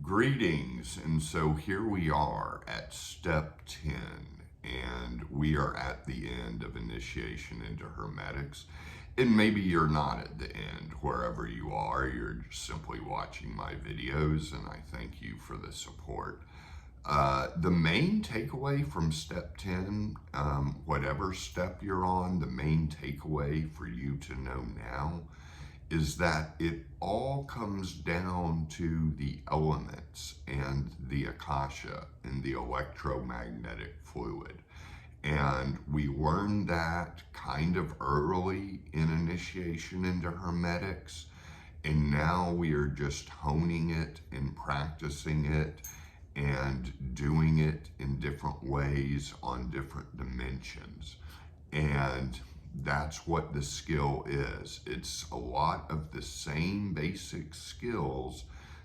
Greetings, and so here we are at step 10, and we are at the end of initiation into Hermetics. And maybe you're not at the end, wherever you are, you're just simply watching my videos, and I thank you for the support. The main takeaway from step 10, whatever step you're on, the main takeaway for you to know now is that it all comes down to the elements and the akasha and the electromagnetic fluid. And we learned that kind of early in initiation into Hermetics. And now we are just honing it and practicing it and doing it in different ways on different dimensions. And that's what the skill is. It's a lot of the same basic skills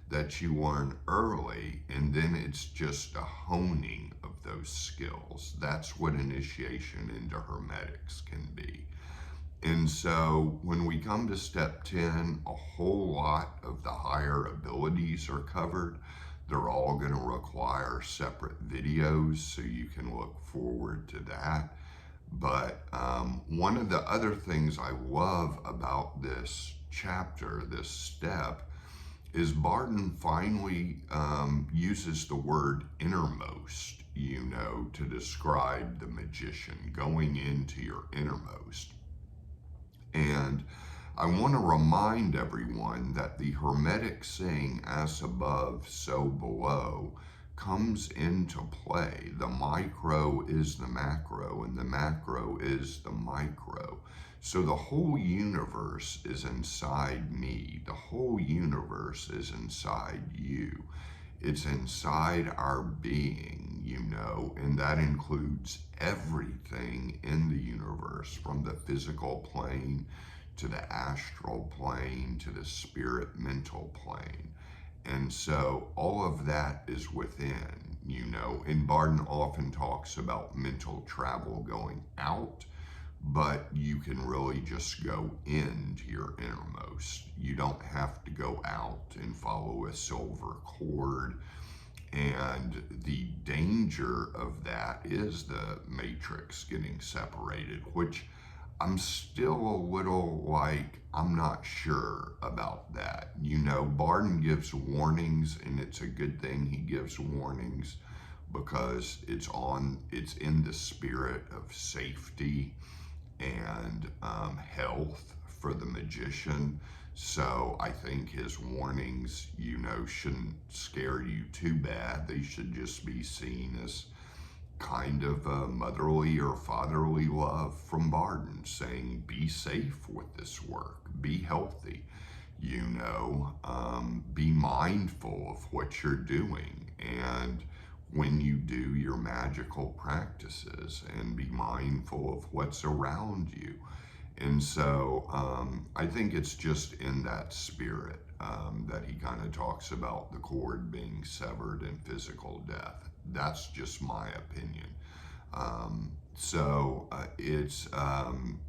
that you learn early, and then it's just a honing of those skills. That's what initiation into Hermetics can be. And so when we come to step 10, a whole lot of the higher abilities are covered. They're all going to require separate videos, so you can look forward to that. But one of the other things I love about this chapter, this step, is Bardon finally uses the word innermost, to describe the magician, going into your innermost. And I want to remind everyone that the Hermetic saying, as above, so below, comes into play. The micro is the macro, and the macro is the micro. So the whole universe is inside me. The whole universe is inside you. It's inside our being, and that includes everything in the universe, from the physical plane to the astral plane to the spirit mental plane. And so all of that is within, and Bardon often talks about mental travel going out, but you can really just go into your innermost. You don't have to go out and follow a silver cord. And the danger of that is the matrix getting separated, which I'm still a little I'm not sure about that. Bardon gives warnings, and it's a good thing he gives warnings, because it's in the spirit of safety and health for the magician. So I think his warnings, shouldn't scare you too bad. They should just be seen as kind of a motherly or fatherly love from Bardon, saying, be safe with this work, be healthy, be mindful of what you're doing, and when you do your magical practices, and be mindful of what's around you. And so I think it's just in that spirit that he kind of talks about the cord being severed and physical death. That's just my opinion. It's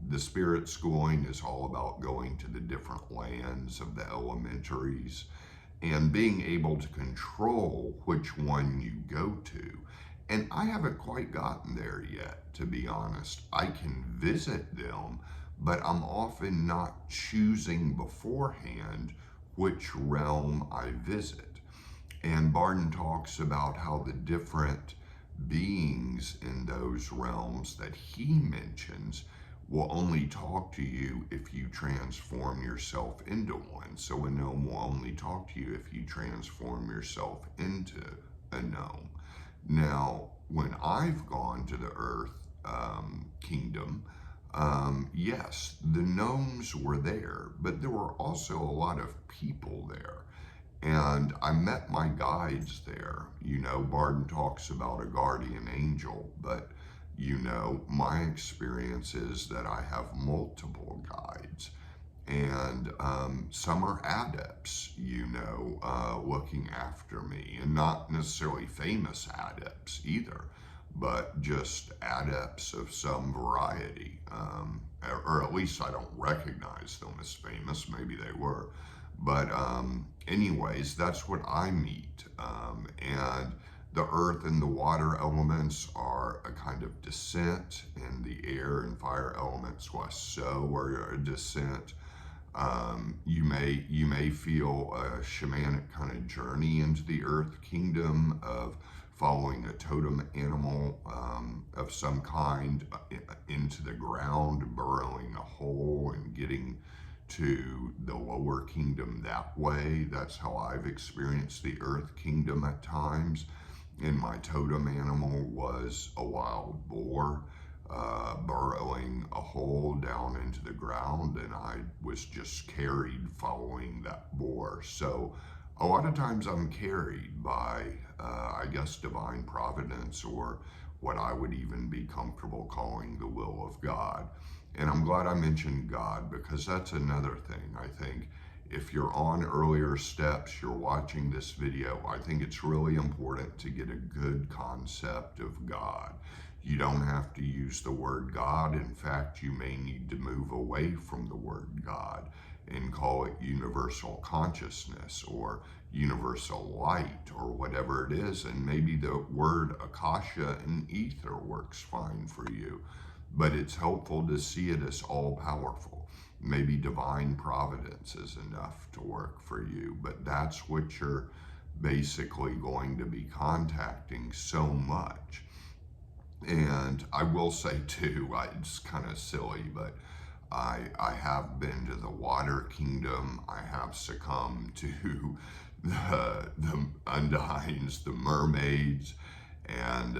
the spirit schooling is all about going to the different lands of the elementaries and being able to control which one you go to. And I haven't quite gotten there yet, to be honest. I can visit them, but I'm often not choosing beforehand which realm I visit. And Bardon talks about how the different beings in those realms that he mentions will only talk to you if you transform yourself into one. So a gnome will only talk to you if you transform yourself into a gnome. Now, when I've gone to the Earth kingdom, yes, the gnomes were there, but there were also a lot of people there. And I met my guides there. Bardon talks about a guardian angel, but my experience is that I have multiple guides. And some are adepts, looking after me, and not necessarily famous adepts either, but just adepts of some variety. Or at least I don't recognize them as famous. Maybe they were. But anyways, that's what I meet. And the earth and the water elements are a kind of descent, and the air and fire elements, so are a descent. You may feel a shamanic kind of journey into the earth kingdom of following a totem animal of some kind into the ground, burrowing a hole and getting to the lower kingdom that way. That's how I've experienced the earth kingdom at times. And my totem animal was a wild boar, burrowing a hole down into the ground, and I was just carried following that boar. So a lot of times I'm carried by, I guess, divine providence, or what I would even be comfortable calling the will of God. And I'm glad I mentioned God, because that's another thing. I think if you're on earlier steps, you're watching this video, I think it's really important to get a good concept of God. You don't have to use the word God. In fact, you may need to move away from the word God and call it universal consciousness or universal light or whatever it is. And maybe the word akasha and ether works fine for you, but it's helpful to see it as all powerful. Maybe divine providence is enough to work for you, but that's what you're basically going to be contacting so much. And I will say too, it's kind of silly, but I have been to the water kingdom. I have succumbed to the undines, the mermaids, and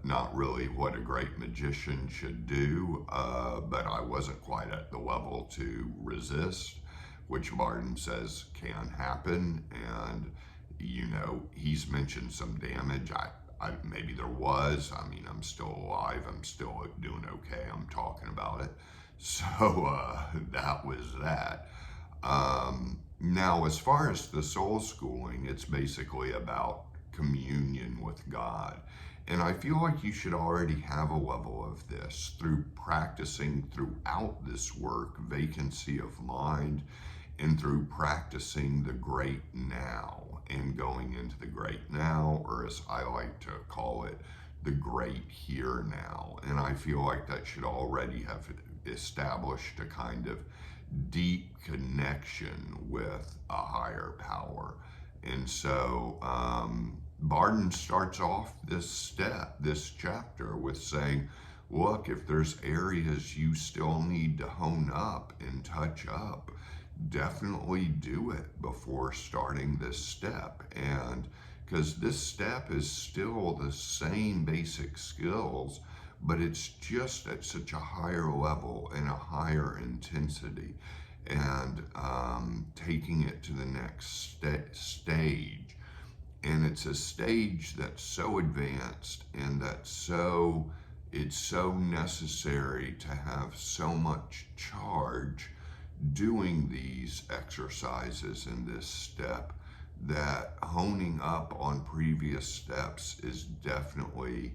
not really what a great magician should do, but I wasn't quite at the level to resist, which Bardon says can happen. And, he's mentioned some damage. Maybe there was. I mean, I'm still alive. I'm still doing okay. I'm talking about it. So that was that. Now, as far as the soul schooling, it's basically about communion with God. And I feel like you should already have a level of this through practicing throughout this work, vacancy of mind, and through practicing the great now and going into the great now, or as I like to call it, the great here now. And I feel like that should already have established a kind of deep connection with a higher power. And so Bardon starts off this chapter with saying, look, if there's areas you still need to hone up and touch up, definitely do it before starting this step. And because this step is still the same basic skills, but it's just at such a higher level and a higher intensity, and taking it to the next stage. And it's a stage that's so advanced, and it's so necessary to have so much charge doing these exercises in this step, that honing up on previous steps is definitely,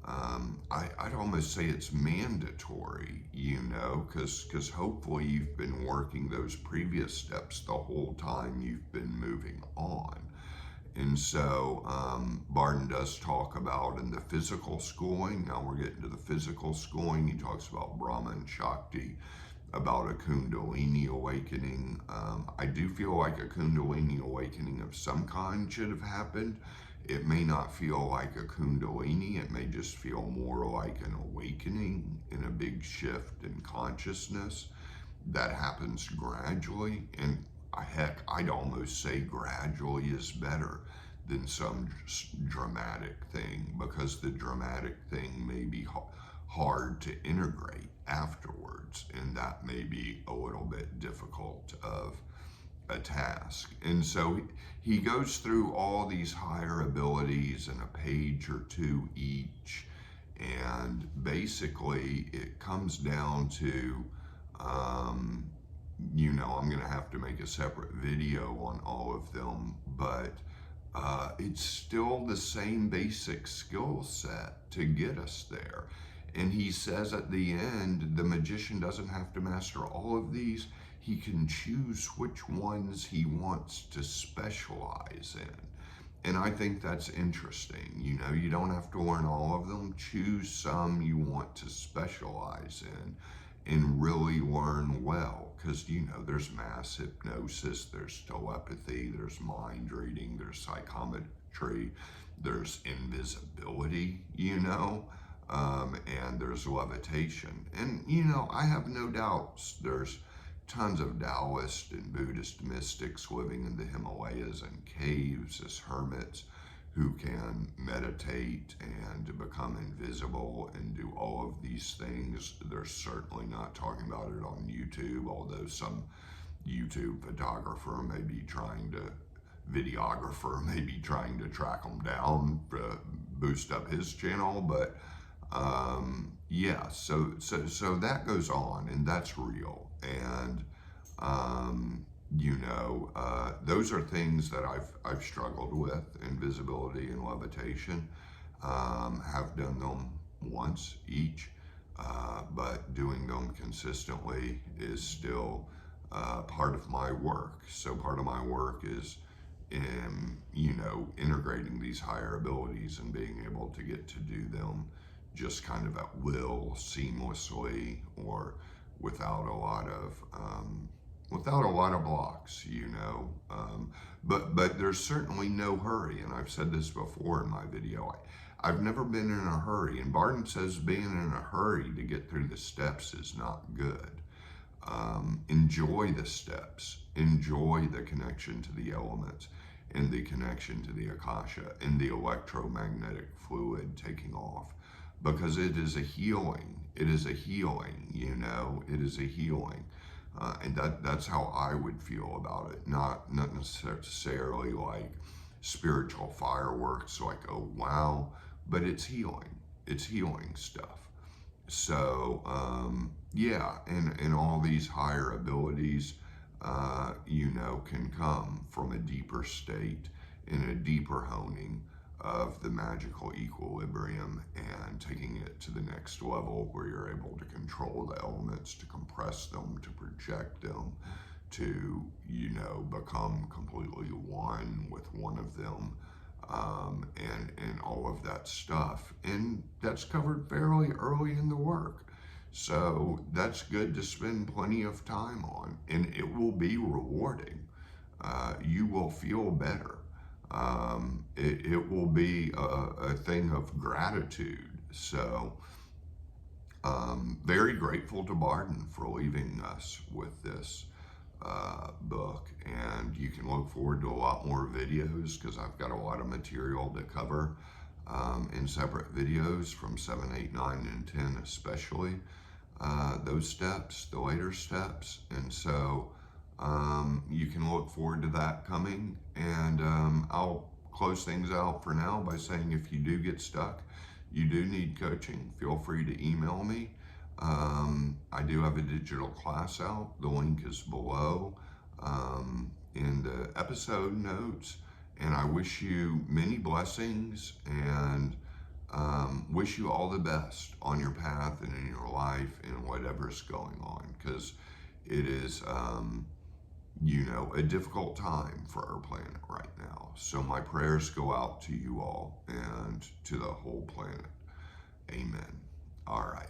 I'd almost say it's mandatory, because hopefully you've been working those previous steps the whole time you've been moving on. And so Bardon does talk about in the physical schooling, now we're getting to the physical schooling, he talks about Brahma and Shakti, about a Kundalini awakening. I do feel like a Kundalini awakening of some kind should have happened. It may not feel like a Kundalini, it may just feel more like an awakening and a big shift in consciousness that happens gradually. And heck, I'd almost say gradually is better than some dramatic thing, because the dramatic thing may be hard to integrate afterwards, and that may be a little bit difficult of a task. And so he goes through all these higher abilities in a page or two each, and basically it comes down to I'm going to have to make a separate video on all of them, but it's still the same basic skill set to get us there. And he says at the end, the magician doesn't have to master all of these. he can choose which ones he wants to specialize in. And I think that's interesting. You know, you don't have to learn all of them. Choose some you want to specialize in and really learn well. Because, you know, there's mass hypnosis, there's telepathy, there's mind reading, there's psychometry, there's invisibility, you know, and there's levitation. And, you know, I have no doubts there's tons of Taoist and Buddhist mystics living in the Himalayas and caves as hermits who can meditate and become invisible and do all of these things. They're certainly not talking about it on YouTube, although some YouTube photographer may be trying to, videographer may be trying to track them down to boost up his channel. But yeah, so that goes on, and that's real. And you know, those are things that I've struggled with, invisibility and levitation. Have done them once each, but doing them consistently is still part of my work. So part of my work is in, you know, integrating these higher abilities and being able to get to do them just kind of at will, seamlessly, or without a lot of blocks, you know. But there's certainly no hurry, and I've said this before in my video. I've never been in a hurry, and Bardon says being in a hurry to get through the steps is not good. Enjoy the steps, enjoy the connection to the elements, and the connection to the Akasha, and the electromagnetic fluid taking off, because it is a healing. It is a healing, you know, it is a healing. And that's how I would feel about it. Not necessarily like spiritual fireworks, like, oh, wow, but it's healing. It's healing stuff. So, yeah, and all these higher abilities, you know, can come from a deeper state and a deeper honing of the magical equilibrium, and taking it to the next level where you're able to control the elements, to compress them, to project them, to, you know, become completely one with one of them, and all of that stuff. And that's covered fairly early in the work. So that's good to spend plenty of time on, and it will be rewarding. You will feel better. It will be a thing of gratitude. So, very grateful to Bardon for leaving us with this book. And you can look forward to a lot more videos, because I've got a lot of material to cover in separate videos from 7, 8, 9, and 10 especially. Those steps, the later steps. And so you can look forward to that coming. And I'll close things out for now by saying, if you do get stuck, you do need coaching, feel free to email me. I do have a digital class out. The link is below in the episode notes. And I wish you many blessings, and wish you all the best on your path and in your life and whatever's going on, because it is, you know, a difficult time for our planet right now. So my prayers go out to you all and to the whole planet. Amen. All right.